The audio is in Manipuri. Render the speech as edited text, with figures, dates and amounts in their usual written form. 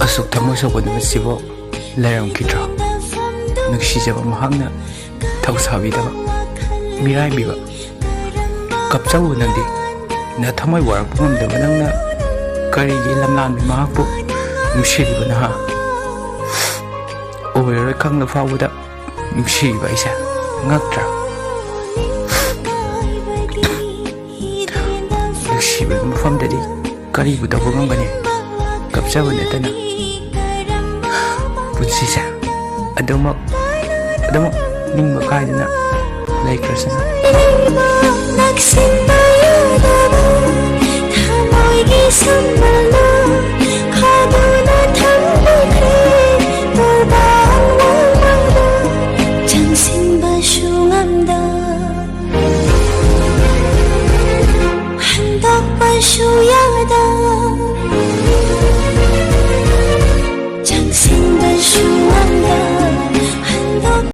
ꯑꯁꯨꯛ ꯊꯃꯣꯏ ꯁꯣꯛꯄ ꯅꯨꯃꯤꯠꯁꯤꯕꯨ ꯂꯩꯔꯝꯈꯤꯗ꯭ꯔꯣ? ꯅꯨꯡꯁꯤꯖꯕ ꯃꯍꯥꯛꯅ ꯊꯧꯁꯥꯕꯤꯗꯕ, ꯃꯤꯔꯥꯏꯕꯤꯕ, ꯀꯞꯆꯧ ꯅꯪꯗꯤ ꯅꯊꯃꯣꯏ ꯋꯥꯔꯛꯄ ꯉꯝꯗꯕ ꯅꯪꯅ ꯀꯔꯤꯒꯤ ꯂꯝꯂꯥꯟꯕꯤ ꯃꯍꯥꯛꯄꯨ ꯅꯨꯡꯁꯤꯔꯤꯕꯅꯣ ꯍꯥ? ꯑꯣꯏꯔꯔꯣꯏ ꯈꯪꯅ ꯐꯥꯎꯕꯗ ꯅꯨꯡꯁꯤꯔꯤꯕ ꯑꯩꯁꯦ ꯉꯛꯇ꯭ꯔꯥ? ꯅꯨꯡꯁꯤꯕꯒꯤ ꯃꯐꯝꯗꯗꯤ ꯀꯔꯤꯕꯨ ꯇꯧꯕ ꯉꯝꯒꯅꯤ? ꯀꯞꯆꯕ ꯅꯠꯇꯅ ꯄꯨꯟꯁꯤꯁꯦ ꯑꯗꯨꯃꯛ ꯅꯤꯡꯕ ꯀꯥꯏꯗꯅ ꯂꯩꯈ꯭ꯔꯁꯅꯨ. Chẳng xin bao